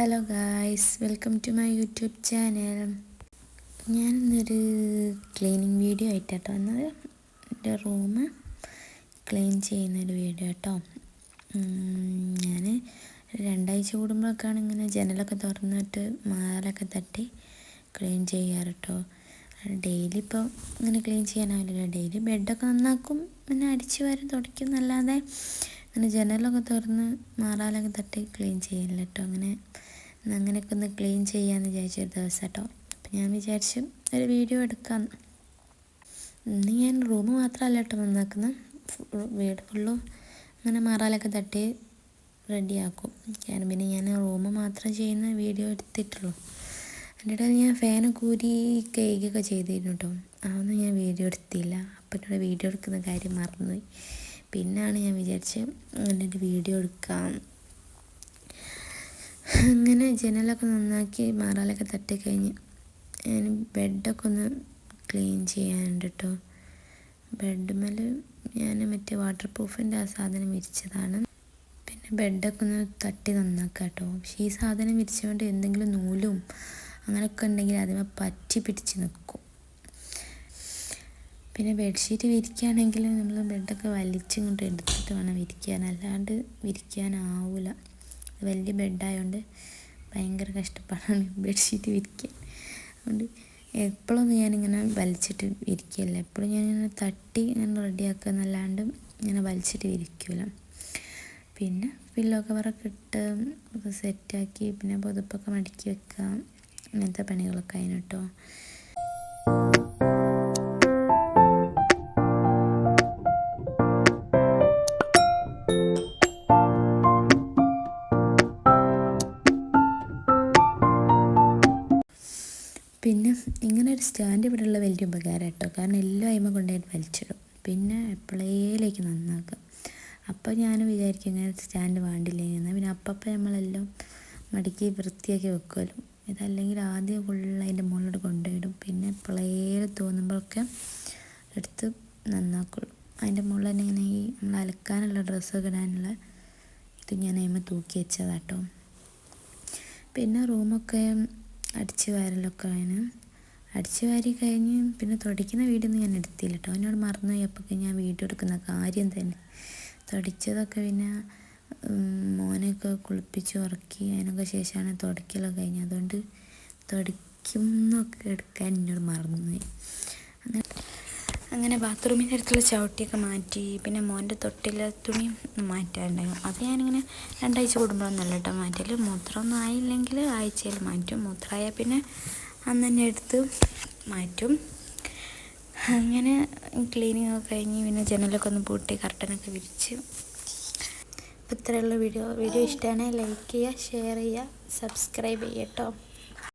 Hello guys, welcome to my YouTube channel. ഞാനിന്നൊരു cleaning video ആയിട്ടാട്ടോ വന്നത്. എൻ്റെ റൂം ക്ലീൻ ചെയ്യുന്നൊരു വീഡിയോ കേട്ടോ. ഞാൻ 2 ആഴ്ച കൂടുമ്പോഴൊക്കെയാണ് ഇങ്ങനെ ജനലൊക്കെ തുറന്നിട്ട് മാറലൊക്കെ തട്ടി ക്ലീൻ ചെയ്യാറ് കേട്ടോ. ഡെയിലി ഇപ്പോൾ ഇങ്ങനെ ക്ലീൻ ചെയ്യാനാവില്ല. ഡെയിലി ബെഡൊക്കെ നന്നാക്കും, പിന്നെ അടിച്ച് വാരി തുടയ്ക്കും എന്നല്ലാതെ അങ്ങനെ ജനലൊക്കെ തുറന്ന് മാറാലൊക്കെ തട്ടി ക്ലീൻ ചെയ്യില്ല കേട്ടോ. അങ്ങനെയൊക്കെ ഒന്ന് ക്ലീൻ ചെയ്യാമെന്ന് വിചാരിച്ചൊരു ദിവസം കേട്ടോ. അപ്പം ഞാൻ വിചാരിച്ചു ഒരു വീഡിയോ എടുക്കാം. ഇന്ന് ഞാൻ റൂം മാത്രമല്ല കേട്ടോ നന്നാക്കുന്നത്, വീട് ഫുള്ളും അങ്ങനെ മാറാലൊക്കെ തട്ടി റെഡിയാക്കും. പിന്നെ ഞാൻ റൂം മാത്രം ചെയ്യുന്ന വീഡിയോ എടുത്തിട്ടുള്ളൂ. എൻ്റെ ഇടയിൽ ഞാൻ ഫാന് കൂരി കഴുകുകയൊക്കെ ചെയ്തിരുന്നു കേട്ടോ. അതൊന്നും ഞാൻ വീഡിയോ എടുത്തില്ല. അപ്പം എന്നോട് വീഡിയോ എടുക്കുന്ന കാര്യം മറന്നുപോയി. പിന്നെയാണ് ഞാൻ വിചാരിച്ചത് അങ്ങനെ ഒരു വീഡിയോ എടുക്കാം. അങ്ങനെ ജനലൊക്കെ നന്നാക്കി മാറാലൊക്കെ തട്ടിക്കഴിഞ്ഞ് ഞാൻ ബെഡൊക്കെ ഒന്ന് ക്ലീൻ ചെയ്യാനുണ്ട് കേട്ടോ. ബെഡ്മേൽ ഞാൻ മറ്റേ വാട്ടർ പ്രൂഫിൻ്റെ ആ സാധനം വിരിച്ചതാണ്. പിന്നെ ബെഡൊക്കെ ഒന്ന് തട്ടി നന്നാക്കാം കേട്ടോ. പക്ഷേ ഈ സാധനം വിരിച്ചുകൊണ്ട് എന്തെങ്കിലും നൂലും അങ്ങനെയൊക്കെ ഉണ്ടെങ്കിൽ അതിനെ പറ്റി പിടിച്ച് നിൽക്കും. പിന്നെ ബെഡ്ഷീറ്റ് വിരിക്കുകയാണെങ്കിൽ നമ്മൾ ബെഡൊക്കെ വലിച്ചിങ്ങോട്ട് എടുത്തിട്ട് വേണം വിരിക്കാൻ, അല്ലാണ്ട് വിരിക്കാനാവില്ല. വലിയ ബെഡായതുകൊണ്ട് ഭയങ്കര കഷ്ടപ്പാടാണ് ബെഡ്ഷീറ്റ് വിരിക്കാൻ. അതുകൊണ്ട് എപ്പോഴൊന്നും ഞാനിങ്ങനെ വലിച്ചിട്ട് വിരിക്കില്ല. എപ്പോഴും ഞാനിങ്ങനെ തട്ടി ഇങ്ങനെ റെഡിയാക്കുക എന്നല്ലാണ്ട് ഇങ്ങനെ വലിച്ചിട്ട് വിരിക്കില്ല. പിന്നെ പില്ലോ കവറൊക്കെ ഇട്ട് സെറ്റാക്കി പിന്നെ പുതപ്പൊക്കെ മടക്കി വെക്കുക, അങ്ങനത്തെ പണികളൊക്കെ അതിന് കേട്ടോ. പിന്നെ ഇങ്ങനെ ഒരു സ്റ്റാൻഡ് ഇവിടെയുള്ള വലിയ ഉപകാരം കേട്ടോ. കാരണം എല്ലാം അയിമ കൊണ്ടുപോയിട്ട് വലിച്ചിടും, പിന്നെ എപ്പോഴേലേക്ക് നന്നാക്കുക. അപ്പോൾ ഞാൻ വിചാരിക്കും ഇങ്ങനെ സ്റ്റാൻഡ് വേണ്ടില്ലേ എന്നാൽ പിന്നെ അപ്പം നമ്മളെല്ലാം മടക്കി വൃത്തിയാക്കി വെക്കുമല്ലോ. ഇതല്ലെങ്കിൽ ആദ്യം ഫുള്ള് അതിൻ്റെ മുകളിലോട്ട് കൊണ്ടുപോയിടും, പിന്നെ എപ്പോഴേലും തോന്നുമ്പോഴൊക്കെ എടുത്ത് നന്നാക്കുള്ളൂ. അതിൻ്റെ മുകളിൽ തന്നെ ഇങ്ങനെ ഈ നമ്മൾ അലക്കാനുള്ള ഡ്രസ്സൊക്കെ ഇടാനുള്ള ഇത് ഞാൻ അതിമ തൂക്കി വെച്ചതാട്ടോ. പിന്നെ റൂമൊക്കെ അടിച്ച് വാരലൊക്കെ അതിന് അടിച്ച് വാരി കഴിഞ്ഞ് പിന്നെ തുടയ്ക്കുന്ന വീഡിയോ ഒന്നും ഞാൻ എടുത്തില്ല കേട്ടോ. എന്നോട് മറന്നുപോയി. അപ്പോഴൊക്കെ ഞാൻ വീഡിയോ എടുക്കുന്ന കാര്യം തന്നെ തുടച്ചതൊക്കെ പിന്നെ മോനെയൊക്കെ കുളിപ്പിച്ച് ഉറക്കി അതിനൊക്കെ ശേഷമാണ് തുടയ്ക്കലൊക്കെ കഴിഞ്ഞത്. അതുകൊണ്ട് തുടയ്ക്കുന്നൊക്കെ എടുക്കാൻ എന്നോട് മറന്നുപോയി. അങ്ങനെ ബാത്റൂമിൻ്റെ അടുത്തുള്ള ചവിട്ടിയൊക്കെ മാറ്റി, പിന്നെ മോൻ്റെ തൊട്ടിലെ തുണി മാറ്റാനുണ്ടായിരുന്നു. അത് ഞാനിങ്ങനെ 2 ആഴ്ച കൂടുമ്പോഴൊന്നുമല്ല കേട്ടോ മാറ്റൽ. മൂത്രമൊന്നും ആയില്ലെങ്കിൽ ആഴ്ചയിൽ മാറ്റും, മൂത്രമായാൽ പിന്നെ അന്ന് തന്നെ എടുത്ത് മാറ്റും. അങ്ങനെ ക്ലീനിങ് ഒക്കെ കഴിഞ്ഞ് പിന്നെ ജനലൊക്കെ ഒന്ന് പൂട്ടി കർട്ടനൊക്കെ വിരിച്ച്. അപ്പോൾ ഇത്രയുള്ള വീഡിയോ ഇഷ്ടമാണെങ്കിൽ ലൈക്ക് ചെയ്യുക, ഷെയർ ചെയ്യുക, സബ്സ്ക്രൈബ് ചെയ്യുക കേട്ടോ.